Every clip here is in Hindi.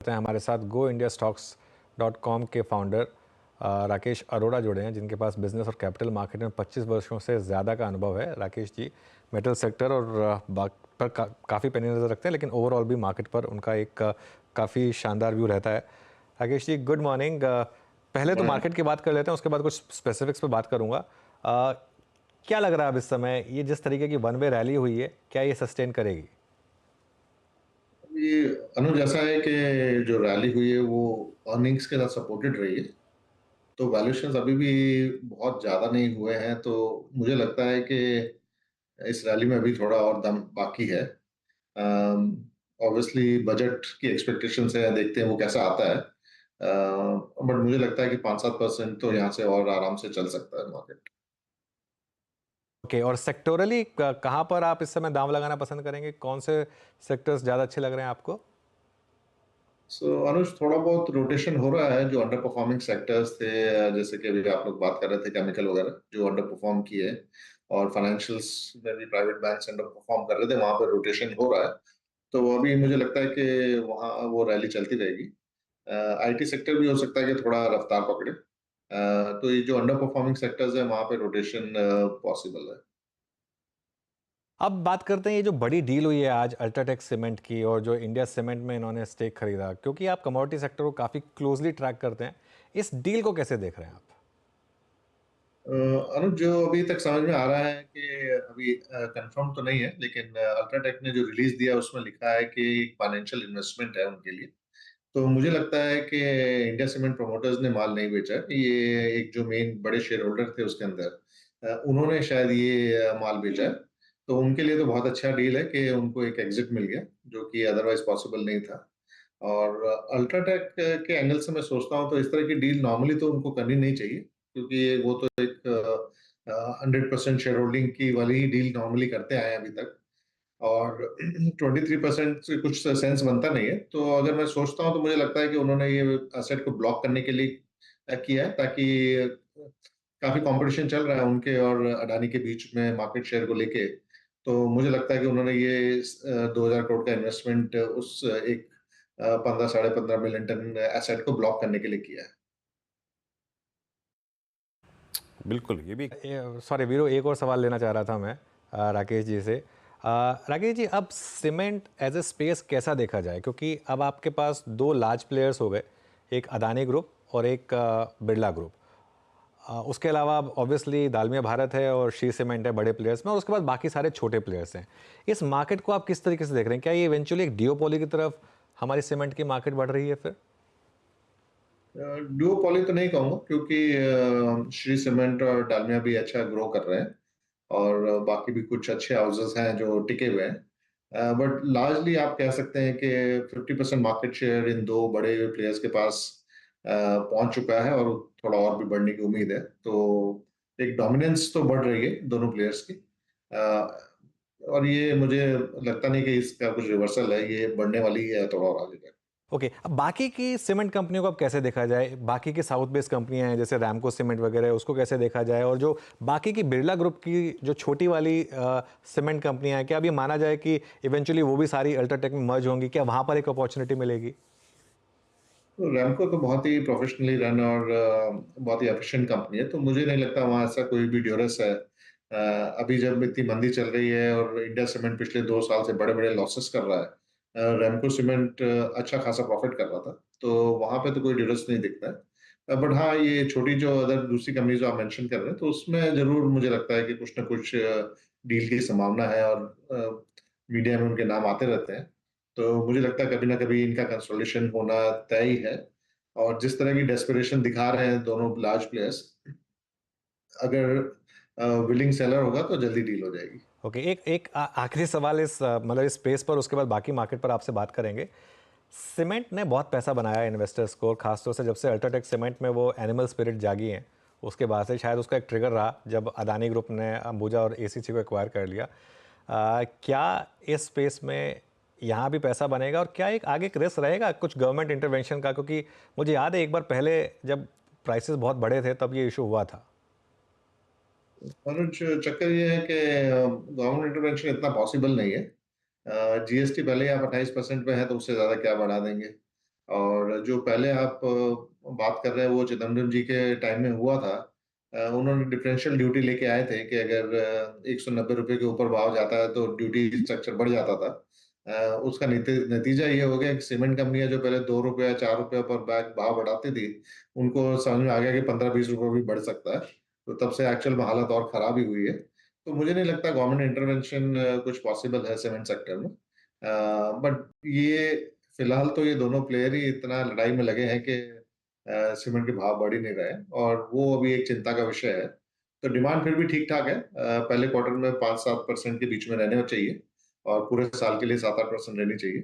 हैं हमारे साथ go India stocks dot com के फाउंडर राकेश अरोड़ा जुड़े हैं, जिनके पास बिजनेस और कैपिटल मार्केट में 25 वर्षों से ज़्यादा का अनुभव है। राकेश जी मेटल सेक्टर और पर काफ़ी पैनी नज़र रखते हैं, लेकिन ओवरऑल भी मार्केट पर उनका एक काफ़ी शानदार व्यू रहता है। Rakesh ji, good morning. पहले तो मॉर्निंग। मार्केट की बात कर लेते हैं, उसके बाद कुछ स्पेसिफिक्स पे बात करूँगा। क्या लग रहा है अब इस समय, ये जिस तरीके की वन वे रैली हुई है, क्या ये सस्टेन करेगी? ये अनुज, ऐसा है कि जो रैली हुई है वो अर्निंग्स के साथ सपोर्टेड रही है। तो वैल्यूएशंस अभी भी बहुत ज़्यादा नहीं हुए हैं, तो मुझे लगता है कि इस रैली में अभी थोड़ा और दम बाकी है। ऑब्वियसली बजट की एक्सपेक्टेशंस है, देखते हैं वो कैसा आता है। बट मुझे लगता है कि 5-7% तो यहाँ से और आराम से चल सकता है मार्केट। ओके, और सेक्टोरली कहाँ पर आप इस समय दांव लगाना पसंद करेंगे? कौन से सेक्टर्स ज़्यादा अच्छे लग रहे हैं आपको? अनुज, थोड़ा बहुत रोटेशन हो रहा है। जो अंडर परफॉर्मिंग सेक्टर्स थे, जैसे कि अभी आप लोग बात कर रहे थे, केमिकल वगैरह जो अंडर परफॉर्म किए, और फाइनेंशियल्स में भी प्राइवेट बैंक्स अंडर परफॉर्म कर रहे थे, वहां पर रोटेशन हो रहा है। तो अभी मुझे लगता है कि वहाँ वो रैली चलती रहेगी। आईटी सेक्टर भी हो सकता है कि थोड़ा रफ्तार पकड़े। तो ये जो अंडर परफॉर्मिंग सेक्टर्स है वहां पे रोटेशन पॉसिबल है। अब बात करते हैं ये जो बड़ी डील हुई है आज अल्ट्राटेक सीमेंट की, और जो इंडिया सीमेंट में इन्होंने स्टेक खरीदा, क्योंकि आप कमोडिटी सेक्टर को काफ़ी क्लोजली ट्रैक करते हैं, इस डील को कैसे देख रहे हैं आप? अनुज, जो अभी तक समझ में आ रहा है कि अभी कंफर्म तो नहीं है, लेकिन अल्ट्राटेक ने जो रिलीज दिया उसमें लिखा है कि फाइनेंशियल इन्वेस्टमेंट है उनके लिए। तो मुझे लगता है कि इंडिया सीमेंट प्रोमोटर्स ने माल नहीं बेचा है। ये एक जो मेन बड़े शेयर होल्डर थे उसके अंदर, उन्होंने शायद ये माल बेचा है। तो उनके लिए तो बहुत अच्छा डील है कि उनको एक एग्जिट मिल गया, जो कि अदरवाइज पॉसिबल नहीं था। और अल्ट्राटेक के एंगल से मैं सोचता हूँ तो इस तरह की डील नॉर्मली तो उनको करनी नहीं चाहिए, क्योंकि वो तो एक 100% शेयर होल्डिंग की वाली ही डील नॉर्मली करते आए हैं अभी तक। और 23% से कुछ सेंस बनता नहीं है। तो अगर मैं सोचता हूँ तो मुझे लगता है कि उन्होंने ये एसेट को ब्लॉक करने के लिए किया है, ताकि काफी कंपटीशन चल रहा है उनके और अडानी के बीच में मार्केट शेयर को लेके। तो मुझे लगता है कि उन्होंने ये 2000 करोड़ का इन्वेस्टमेंट उस एक 15-15.5 मिलियन टन एसेट को ब्लॉक करने के लिए किया है। बिल्कुल, ये भी सॉरी वीरो, एक और सवाल लेना चाह रहा था मैं राकेश जी से। राकेश जी, अब सीमेंट एज ए स्पेस कैसा देखा जाए, क्योंकि अब आपके पास दो लार्ज प्लेयर्स हो गए, एक अदानी ग्रुप और एक बिरला ग्रुप। उसके अलावा अब ऑब्वियसली दालमिया भारत है और श्री सीमेंट है बड़े प्लेयर्स में, और उसके बाद बाकी सारे छोटे प्लेयर्स हैं। इस मार्केट को आप किस तरीके से देख रहे हैं? क्या ये इवेंचुअली एक डियोपोली की तरफ हमारी सीमेंट की मार्केट बढ़ रही है फिर? डुओपॉली तो नहीं कहूंगा, क्योंकि श्री सीमेंट और डालमिया भी अच्छा ग्रो कर रहे हैं, और बाकी भी कुछ अच्छे हाउसेस हैं जो टिके हुए हैं। बट लार्जली आप कह सकते हैं कि 50% मार्केट शेयर इन दो बड़े प्लेयर्स के पास पहुंच चुका है, और थोड़ा और भी बढ़ने की उम्मीद है। तो एक डोमिनेंस तो बढ़ रही है दोनों प्लेयर्स की। और ये मुझे लगता नहीं कि इसका कुछ रिवर्सल है, ये बढ़ने वाली है थोड़ा और आगे जाके। ओके, अब बाकी की सीमेंट कंपनियों को अब कैसे देखा जाए? बाकी की साउथ बेस्ड कंपनियां हैं जैसे रैमको सीमेंट वगैरह, उसको कैसे देखा जाए? और जो बाकी की बिरला ग्रुप की जो छोटी वाली सीमेंट कंपनियां हैं, क्या अभी माना जाए कि इवेंचुअली वो भी सारी अल्ट्राटेक में मर्ज होंगी? क्या वहां पर एक अपॉर्चुनिटी मिलेगी? तो रैमको तो बहुत ही प्रोफेशनली रन और बहुत ही एफिशिएंट कंपनी है, तो मुझे नहीं लगता वहाँ ऐसा कोई भी ड्यूरस है। अभी जब इतनी मंदी चल रही है और इंडिया सीमेंट पिछले 2 साल से बड़े बड़े लॉसेस कर रहा है, रैमको सीमेंट अच्छा खासा प्रॉफिट कर रहा था, तो वहां पे तो कोई ड्यूरस नहीं दिखता है। बट हाँ, ये छोटी जो अदर दूसरी कंपनी जो आप मेंशन कर रहे हैं, तो उसमें जरूर मुझे लगता है कि कुछ ना कुछ डील की संभावना है, और मीडिया में उनके नाम आते रहते हैं। तो मुझे लगता है कभी ना कभी इनका कंसोलिडेशन होना तय ही है। और जिस तरह की डेस्परेशन दिखा रहे हैं दोनों लार्ज प्लेयर्स, अगर विलिंग सेलर होगा तो जल्दी डील हो जाएगी। ओके, एक एक आखिरी सवाल इस मतलब इस स्पेस पर, उसके बाद बाकी मार्केट पर आपसे बात करेंगे। सीमेंट ने बहुत पैसा बनाया इन्वेस्टर्स को, और खासतौर से जब से अल्ट्राटेक सीमेंट में वो एनिमल स्पिरिट जागी हैं, उसके बाद से शायद उसका एक ट्रिगर रहा जब अदानी ग्रुप ने अंबुजा और एसीसी को एक्वायर कर लिया। क्या इस स्पेस में यहाँ भी पैसा बनेगा, और क्या एक आगे एक रिस्क रहेगा कुछ गवर्नमेंट इंटरवेंशन का? क्योंकि मुझे याद है एक बार पहले जब प्राइसेस बहुत बड़े थे तब ये इशू हुआ था। अनुज, चक्कर ये है कि गवर्नमेंट इंटरवेंशन इतना पॉसिबल नहीं है। जीएसटी पहले ही आप 28% पे है, तो उससे ज्यादा क्या बढ़ा देंगे। और जो पहले आप बात कर रहे हैं वो चिदम्बरम जी के टाइम में हुआ था। उन्होंने डिफरेंशियल ड्यूटी लेके आए थे कि अगर ₹190 के ऊपर भाव जाता है तो ड्यूटी स्ट्रक्चर बढ़ जाता था। उसका नतीजा ये हो गया कि सीमेंट कंपनियाँ जो पहले ₹2 ₹4 पर बैग भाव बढ़ाती थी, उनको समझ में आ गया कि ₹15-20 भी बढ़ सकता है। तो तब से एक्चुअल में हालत और खराब ही हुई है। तो मुझे नहीं लगता गवर्नमेंट इंटरवेंशन कुछ पॉसिबल है सीमेंट सेक्टर में। बट ये फिलहाल तो ये दोनों प्लेयर ही इतना लड़ाई में लगे हैं कि सीमेंट के भाव बढ़ ही नहीं रहे हैं और वो अभी एक चिंता का विषय है। तो डिमांड फिर भी ठीक-ठाक है। पहले क्वार्टर में 5-7% के बीच में रहने चाहिए और पूरे साल के लिए 7-8% रहनी चाहिए।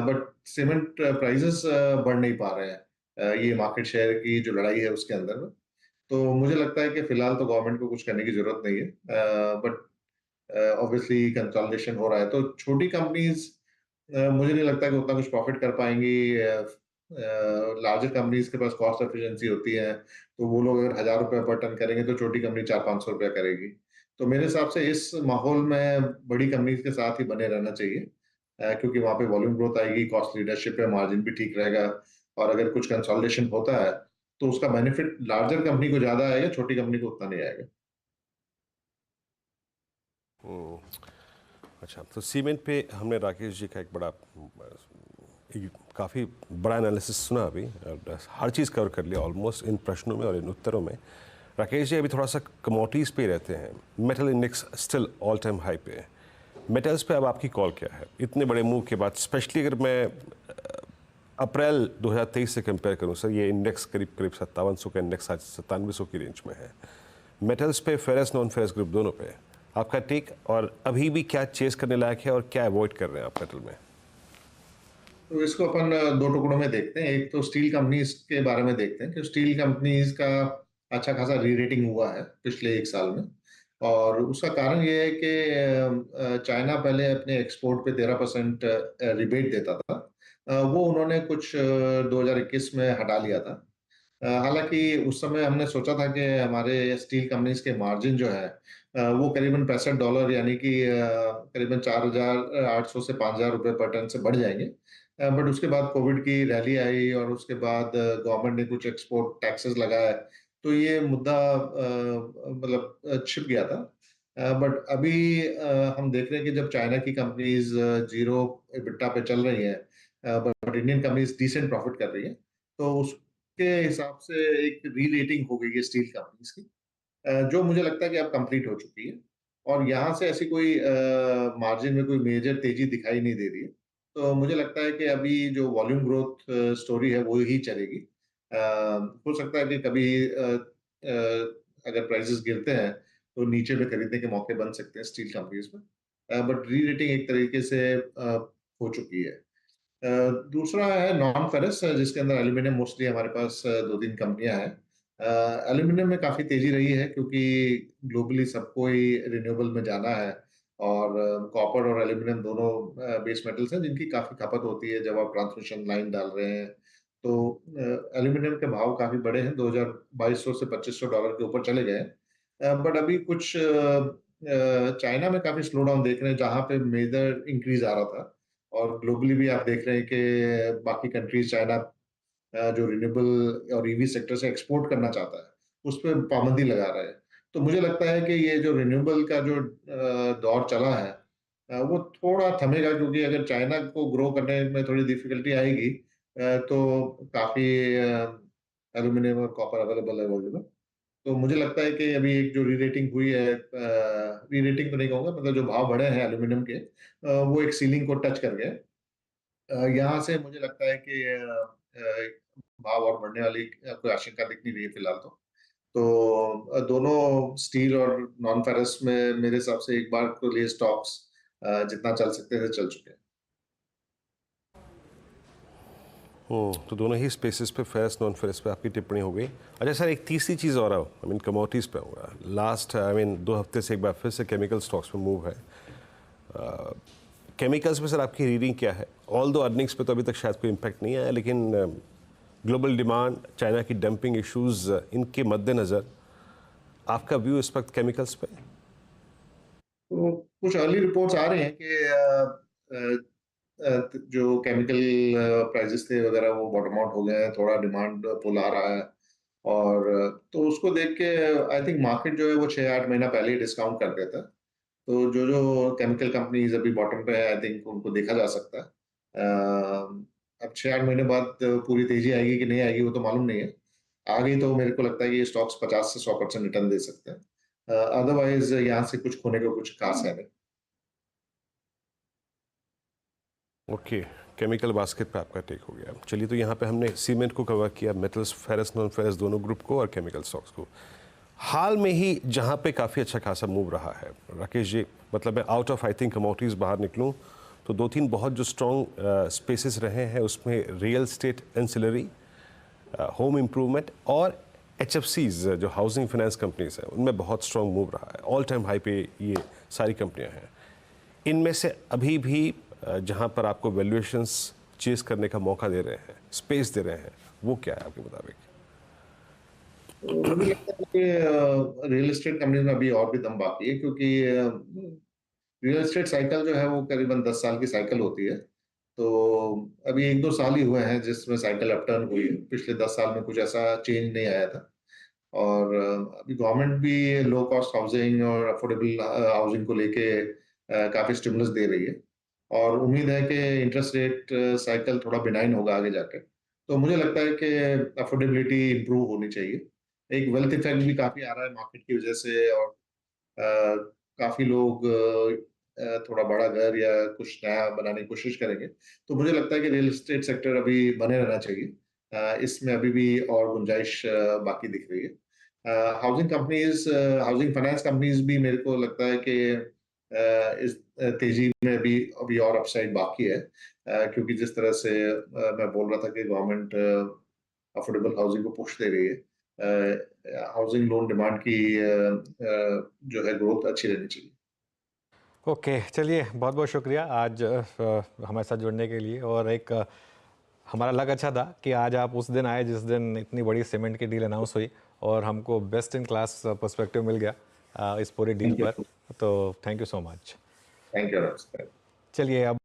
बट सीमेंट प्राइसेस बढ़ नहीं पा रहे हैं। ये मार्केट शेयर की जो लड़ाई है उसके अंदर में। तो मुझे लगता है कि फिलहाल तो गवर्नमेंट को कुछ करने की ज़रूरत नहीं है। बट ऑब्वियसली कंसोलिडेशन हो रहा है, तो छोटी कंपनीज़ मुझे नहीं लगता कि उतना कुछ प्रॉफ़िट कर पाएँगी। लार्जर कंपनीज़ के पास कॉस्ट एफिशिएंसी होती है, तो वो लोग अगर ₹1000 पर टन करेंगे, तो छोटी कंपनी ₹400-500 करेगी। तो मेरे हिसाब से इस माहौल में बड़ी कंपनीज़ के साथ ही बने रहना चाहिए, क्योंकि वहाँ पे वॉल्यूम ग्रोथ आएगी, कॉस्ट लीडरशिप है, मार्जिन भी ठीक रहेगा और अगर कुछ कंसोलिडेशन होता है, तो उसका बेनिफिट लार्जर कंपनी को ज़्यादा आएगा, छोटी कंपनी को उतना नहीं आएगा। हम्म, अच्छा, तो सीमेंट पे हमने राकेश जी का एक बड़ा काफ़ी बड़ा एनालिसिस सुना अभी और हर चीज़ कवर कर लिया ऑलमोस्ट इन प्रश्नों में और इन उत्तरों में। राकेश जी अभी थोड़ा सा कमोडिटीज़ पे रहते हैं। Metal index still all time high पे है। मेटल्स पे अब आपकी कॉल क्या है इतने बड़े मूव के बाद? स्पेशली अगर मैं अप्रैल 2023 से कंपेयर करूं सर, ये इंडेक्स करीब करीब 5700 का इंडेक्स आज 9700 की रेंज में है। मेटल्स पे फेरस नॉन फेरस ग्रुप दोनों पे आपका टेक, और अभी भी क्या चेस करने लायक है और क्या अवॉइड कर रहे हैं आप मेटल में? तो इसको अपन 2 टुकड़ों में देखते हैं। एक तो स्टील कंपनीज़ के बारे में देखते हैं कि स्टील कंपनीज़ का अच्छा खासा री-रेटिंग हुआ है पिछले 1 साल में और उसका कारण ये है कि चाइना पहले अपने एक्सपोर्ट पे 13% रिबेट देता था। वो उन्होंने कुछ 2021 में हटा लिया था। हालाँकि उस समय हमने सोचा था कि हमारे स्टील कंपनीज़ के मार्जिन जो है वो करीबन $65 यानी कि करीबन 4,800 से ₹5,000 पर टन से बढ़ जाएँगे। बट उसके बाद कोविड की रैली आई और उसके बाद गवर्नमेंट ने कुछ एक्सपोर्ट टैक्सेस लगाए, तो ये मुद्दा मतलब छिप गया था। बट अभी हम देख रहे हैं कि जब चाइना की कंपनीज़ ज़ीरो एबिटा पे चल रही हैं, but Indian companies decent profit कर रही हैं, तो उसके हिसाब से एक री-रेटिंग हो गई है स्टील कंपनीज़ की। जो मुझे लगता है कि अब कंप्लीट हो चुकी है और यहाँ से ऐसी कोई मार्जिन में कोई मेजर तेज़ी दिखाई नहीं दे रही है। तो मुझे लगता है कि अभी जो वॉल्यूम ग्रोथ स्टोरी है वो ही चलेगी। हो सकता है कि कभी अगर प्राइसेस गिरते हैं तो नीचे में खरीदने के मौके बन सकते हैं स्टील कंपनीज़ में। बट री-रेटिंग एक तरीके से हो चुकी है। दूसरा है नॉन फेरस जिसके अंदर एल्यूमीनियम मोस्टली हमारे पास 2-3 कंपनियाँ हैं। एल्यूमीनियम में काफ़ी तेज़ी रही है क्योंकि ग्लोबली सबको ही रिन्यूएबल में जाना है और कॉपर और एल्यूमीनियम दोनों बेस मेटल्स हैं जिनकी काफ़ी खपत होती है जब आप ट्रांसमिशन लाइन डाल रहे हैं। तो एल्यूमीनियम के भाव काफ़ी बढ़े हैं, 2200 से $2500 के ऊपर चले गए हैं। बट अभी कुछ चाइना में काफ़ी स्लो डाउन देख रहे हैं जहाँ पे मेजर इंक्रीज़ आ रहा था। और ग्लोबली भी आप देख रहे हैं कि बाकी कंट्रीज चाइना जो रिन्यूएबल और ईवी सेक्टर से एक्सपोर्ट करना चाहता है, उस पे पाबंदी लगा रहा है। तो मुझे लगता है कि ये जो रिन्यूएबल का जो दौर चला है वो थोड़ा थमेगा क्योंकि अगर चाइना को ग्रो करने में थोड़ी डिफिकल्टी आएगी तो काफ़ी एल्यूमीनियम और कॉपर अवेलेबल है वर्ल्ड में। तो मुझे लगता है कि अभी एक जो री-रेटिंग हुई है री-रेटिंग तो नहीं कहूँगा मतलब जो भाव बढ़े हैं एल्यूमीनियम के वो एक सीलिंग को टच कर गए। यहाँ से मुझे लगता है कि भाव और बढ़ने वाली कोई आशंका दिख नहीं रही है फिलहाल तो। तो दोनों स्टील और नॉन फेरस में मेरे हिसाब से एक बार के लिए स्टॉक्स जितना चल सकते थे चल चुके हैं। तो दोनों ही स्पेसिस पे फेरस नॉन फेरस पे आपकी टिप्पणी हो गई। अच्छा सर, एक तीसरी चीज़ और आई मीन कमोडिटीज़ पे होगा। लास्ट 2 हफ्ते से एक बार फिर से केमिकल स्टॉक्स में मूव है। केमिकल्स में सर आपकी रीडिंग क्या है? ऑल दो अर्निंग्स पे तो अभी तक शायद कोई इम्पैक्ट नहीं आया, लेकिन ग्लोबल डिमांड, चाइना की डंपिंग इश्यूज, इनके मद्देनज़र आपका व्यू इस वक्त केमिकल्स पे? तो कुछ अर्ली रिपोर्ट्स आ रही हैं कि जो केमिकल प्राइसेस थे वगैरह वो बॉटम आउट हो गए हैं, थोड़ा डिमांड पुल आ रहा है और तो उसको देख के आई थिंक मार्केट जो है वो 6-8 महीना पहले ही डिस्काउंट कर देता है। तो जो-जो केमिकल कंपनीज़ अभी बॉटम पे है आई थिंक उनको देखा जा सकता है। अब 6-8 महीने बाद पूरी तेज़ी आएगी कि नहीं आएगी वो तो मालूम नहीं है। आ गई तो मेरे को लगता है कि ये स्टॉक्स 50 से 100% रिटर्न दे सकते हैं। अदरवाइज़ यहाँ से कुछ खोने को कुछ खास है नहीं। ओके, केमिकल बास्केट पे आपका टेक हो गया। चलिए, तो यहाँ पे हमने सीमेंट को कवर किया, मेटल्स, फेरस, नॉन फेरस दोनों ग्रुप को, और केमिकल स्टॉक्स को। हाल में ही जहाँ पे काफ़ी अच्छा खासा मूव रहा है राकेश जी, मतलब मैं out of I think commodities बाहर निकलूँ तो 2-3 बहुत जो स्ट्रॉन्ग स्पेसेस रहे हैं उसमें real estate, ancillary, home improvement और HFCs जो हाउसिंग फाइनेंस कंपनीज हैं उनमें बहुत स्ट्रॉन्ग मूव रहा है। ऑल टाइम हाई पे ये सारी कंपनियां हैं। इनमें से अभी भी जहां पर आपको वैल्यूएशंस चेस करने का मौका दे रहे हैं, स्पेस दे रहे हैं, वो क्या है आपके मुताबिक? मुझे लगता है कि रियल एस्टेट कंपनीज में अभी और भी दम बाकी है क्योंकि रियल एस्टेट साइकिल जो है वो करीबन 10 साल की साइकिल होती है। तो अभी 1-2 साल ही हुए हैं जिसमें साइकिल अपटर्न हुई है। पिछले 10 साल में कुछ ऐसा चेंज नहीं आया था। और अभी गवर्नमेंट भी लो कॉस्ट हाउसिंग और अफोर्डेबल हाउसिंग को लेके काफ़ी स्टिमुलस दे रही है। और उम्मीद है कि इंटरेस्ट रेट साइकिल थोड़ा बिनाइन होगा आगे जाके। तो मुझे लगता है कि अफोर्डेबिलिटी इम्प्रूव होनी चाहिए। एक वेल्थ इफेक्ट भी काफ़ी आ रहा है मार्केट की वजह से और काफ़ी लोग थोड़ा बड़ा घर या कुछ नया बनाने की कोशिश करेंगे। तो मुझे लगता है कि रियल एस्टेट सेक्टर अभी बने रहना चाहिए। इसमें अभी भी और गुंजाइश बाकी दिख रही है। Housing companies housing finance companies भी मेरे को लगता है कि इस तेज़ी में भी अभी और अपसाइड बाकी है। क्योंकि जिस तरह से मैं बोल रहा था कि गवर्नमेंट अफोर्डेबल हाउसिंग को पुश दे रही है। हाउसिंग लोन डिमांड की जो है ग्रोथ अच्छी रहनी चाहिए। ओके, चलिए बहुत बहुत शुक्रिया आज हमारे साथ जुड़ने के लिए। और एक हमारा लग अच्छा था कि आज आप उस दिन आए जिस दिन इतनी बड़ी सीमेंट की डील अनाउंस हुई और हमको बेस्ट इन क्लास पर्सपेक्टिव मिल गया इस पूरी डील थैंक पर। यू। तो thank you so much. Thank you. चलिए अब